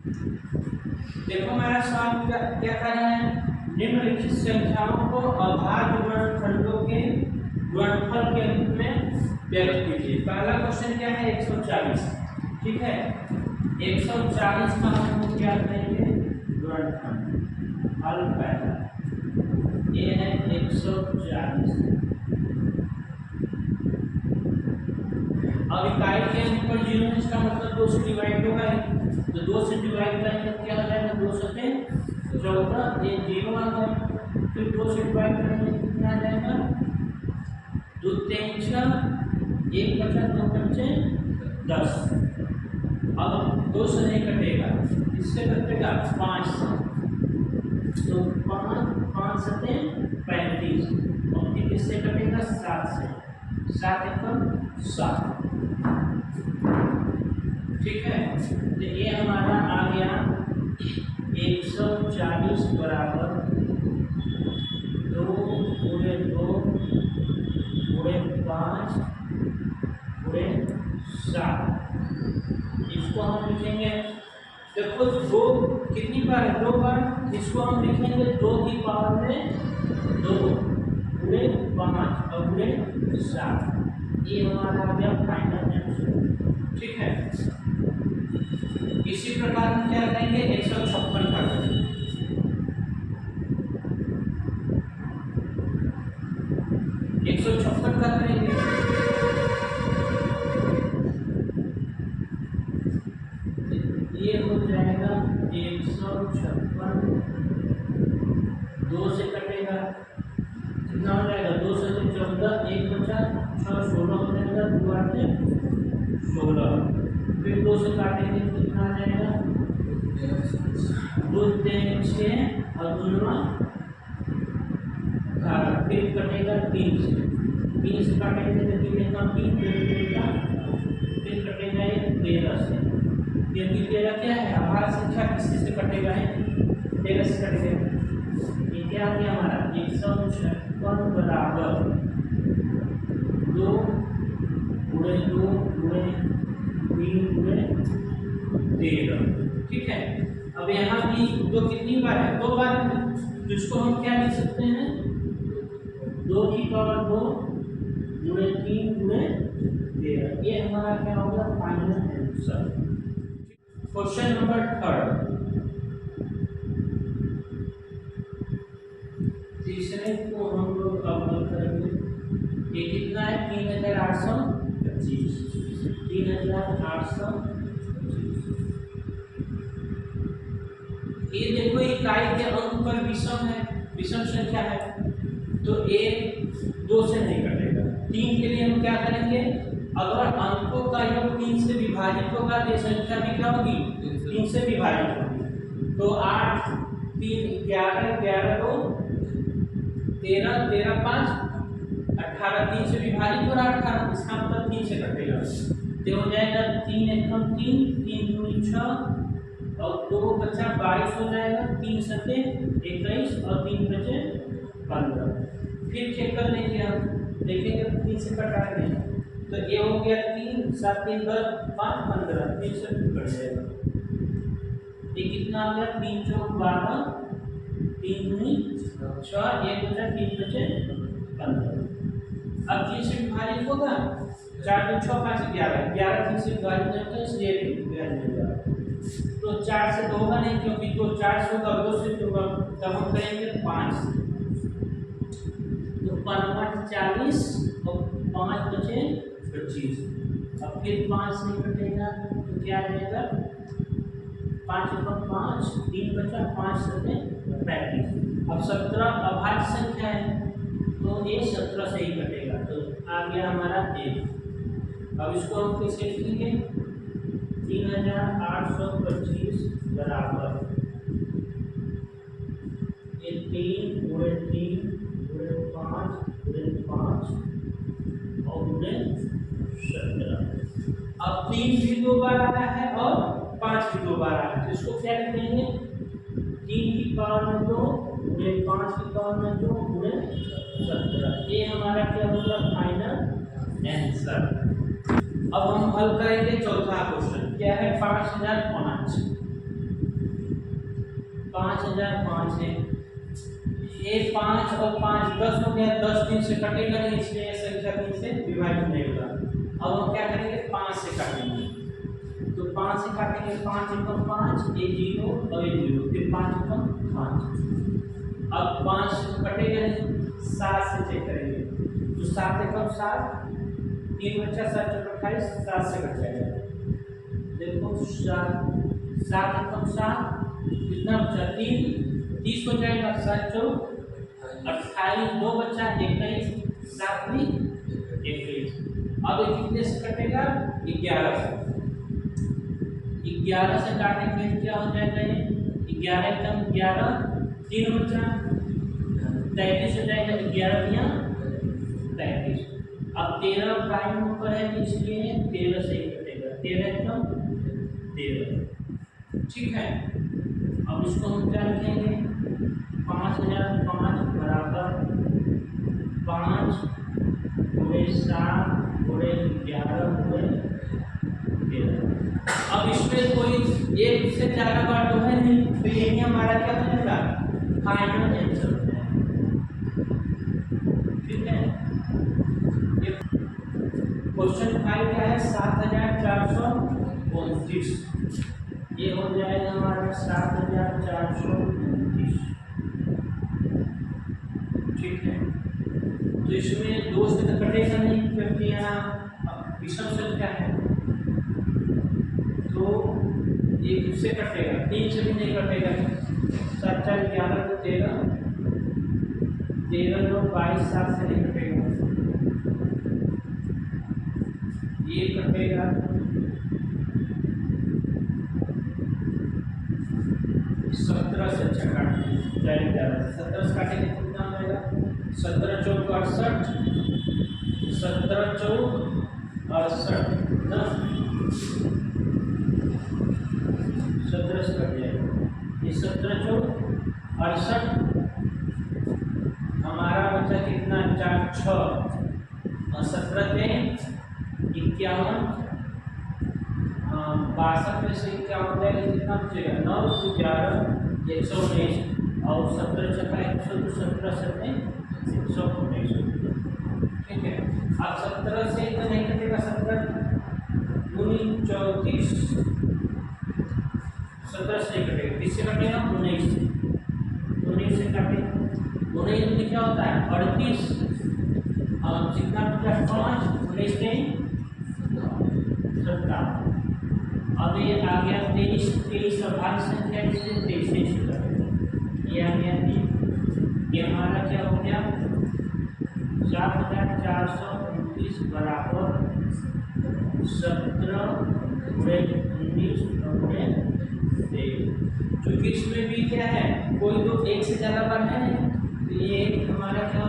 देखो हमारा सवाल क्या कर रहा है, निम्नलिखित संख्याओं को अभाज्य गुणनखंडों के गुणनफल के रूप में व्यक्त कीजिए। पहला क्वेश्चन क्या है, 140। ठीक है, 140 का हम क्या करेंगे, गुणनखंड। हल पहला ये है 140। अब इकाई के अंक पर 0 है, इसका मतलब 2 से डिवाइड होगा। तो 2 से डिवाइड करेंगे तो क्या हो जाएगा, 2 से 14, ये 0 आ गया। फिर 2 से डिवाइड करेंगे कितना आ जाएगा, 2 3 6, 1 बचा 2 बचे 10। अब 2 से नहीं कटेगा, इससे कटेगा 5 से, तो 5 से 35, और फिर इससे कटेगा 7 से, 7 एकम 7। ठीक है, तो ये हमारा आ गया 140 बराबर 2 गुणे 2 गुणे 5 गुणे 7। इसको हम लिखेंगे, देखो 2 कितनी बार है, 2 बार। इसको हम लिखेंगे 2 की पावर में 2 गुणे 5 और गुणे 7। ये हमारा आ गया फाइनल आंसर। ठीक है, इसी प्रकार हम क्या करेंगे, 156 का करेंगे। 156 का करेंगे, ये हो जाएगा 156, 2 से कटेगा कितना हो जाएगा, 2 से 14, 1 बचा 6, 16 हो जाएगा, 2 आते 16। फिर 2 से काटेंगे कितना आ जाएगा, 2 3 6 और 2 9 11। फिर कटेगा 3 से, 3 से काटेंगे तो 3 का 3 कटेगा, फिर कटेगा ये 13 से, क्योंकि 13 क्या है, आभाज्य संख्या, किसी से कटेगा है, 13 से कटेगा। ये क्या हो गया हमारा 156 बराबर 2 गुणे 2 गुणे 3 गुणे 13। ठीक है, अब यहाँ भी 2 कितनी बार है, 2 बार है, तो इसको हम क्या लिख सकते हैं, 2 की पावर 2 गुणे 3 गुणे 13। ये हमारा क्या होगा, फाइनल आंसर। क्वेश्चन नंबर 3, तीसरे को हम लोग अब हल करेंगे। ये कितना है, 3825, 3825। ये देखो इकाई के अंक पर विषम है, विषम संख्या है, तो 1 2 से नहीं कटेगा। 3 के लिए हम क्या करेंगे, अगर अंकों का योग 3 से विभाजित होगा तो संख्या भी क्या होगी, 3 से विभाजित होगी। तो 8 3 11 11 2 13 13 5 18, 3 से विभाजित हो रहा 18, इसका मतलब 3 से कटेगा, तो हो जाएगा 3 एकम 3, 3 दूनी 6 और 2 बचा 22 हो जाएगा, 3 सते 21 और 3 बचे 15। फिर चेक कर लेंगे, हम देखेंगे 3 से कटाएंगे, तो ये हो गया 3 7 3 10 5 15, 3 से कट जाएगा। ये कितना आ गया, 3 4 12, 3 दूनी 6, 1 बचा 3 बचे 15। अब 3 से विभाजित होगा, 4 2 6 5 11, 11 3 से विभाजित नहीं होता, इसलिए विभाजित हो जाएगा। तो 4 से तो होगा नहीं, क्योंकि तो 4 से होगा, 2 से होगा, तब हम करेंगे 5 से, तो 5 40 और 5 बचे 25। अब फिर 5 से कटेगा तो क्या आ जाएगा, 5 × 5 3 बचा, 5 सते 35। अब 17 अभाज्य संख्या है, तो ये 17 से ही कटेगा, तो आ गया हमारा 1। अब इसको हम कैसे लिखेंगे, 3825 बराबर 3 गुणे 3 गुणे 5 गुणे 5 और गुणे 17। अब 3 भी 2 बार आया है और 5 भी 2 बार आया है, तो इसको क्या लिखेंगे, 3 की पावर में 2 गुणे 5 की पावर में 2 गुणे 17। ये हमारा क्या होगा, फाइनल आंसर। अब हम हल करेंगे चौथा क्वेश्चन, क्या है 5005। 5005 है, ये 5 और 5 10 हो गया, 10 3 से कटेगा नहीं, इसलिए यह संख्या 3 से विभाजित नहीं होगा। अब हम क्या करेंगे, 5 से काटेंगे, तो 5 से काटेंगे, 5 एकम 5, ये 0 और ये 0, फिर 5 एकम 5। अब 5 से कटेगा नहीं, 7 से चेक करेंगे, तो 7 एकम 7, 3 बचा 7 चौक 28, 7 से कट जाएगा। देखो 7 एकम 7 कितना बचा, 3, 30 हो जाएगा, 7 चौक 28, 2 बचा 21, 7 भी 21। अब ये कितने से कटेगा, 11 से। 11 से काटेंगे क्या हो जाएगा, ये 11 एकम 11, 3 बचा 33 हो जाएगा, 11 या 33। अब 13 प्राइम ऊपर है, इसलिए 13 से ही कटेगा, 13 एकम 13। ठीक है, अब इसको हम क्या लिखेंगे, 5005 बराबर 5 गुणे 7 गुणे 11 गुणे 13। अब इसमें कोई एक से ज़्यादा बार तो है नहीं, तो यही हमारा क्या बनेगा, फाइनल आंसर हो जाएगा। ठीक है, क्वेश्चन 5 क्या है, 7429, ये हो जाएगा हमारा 7429। ठीक है, तो इसमें 2 से तो कटेगा नहीं, क्योंकि यहाँ विषम संख्या है, तो ये किससे कटेगा, 3 से भी नहीं कटेगा। 7 4 11 तो 13, 13 9 22, 7 से नहीं कटेगा, ये कटेगा 17 से। अच्छा काटेंगे, 17 से काटेंगे कितना हो जाएगा, 17 चौक 68, 17 चौक 68, 17 से कट जाएगा, ये 17 चौक 68, हमारा बचा कितना, 4 6 और 17 में 51, 62 में से 51 जाएगा, कितना बचेगा, 9 11 119, और 17 छक्का 100, तो 17 7 119। ठीक है, अब 17 से इतना नहीं कटेगा, 17 दूनी 34, 17 से नहीं कटेगा, किससे कटेगा, 19 से। 19 से काटेगा, 19 में क्या होता है, 38, और कितना बचा 5, 19 में 57। अब ये आ गया 23, 23 अभाज्य संख्या, इसलिए 23 से कटेगा, ये आ गया 3। ये हमारा क्या हो गया, 7429 बराबर 17 गुणे 19 गुणे 23। क्योंकि इसमें भी क्या है, कोई तो एक से ज़्यादा बार है, तो ये हमारा क्या हो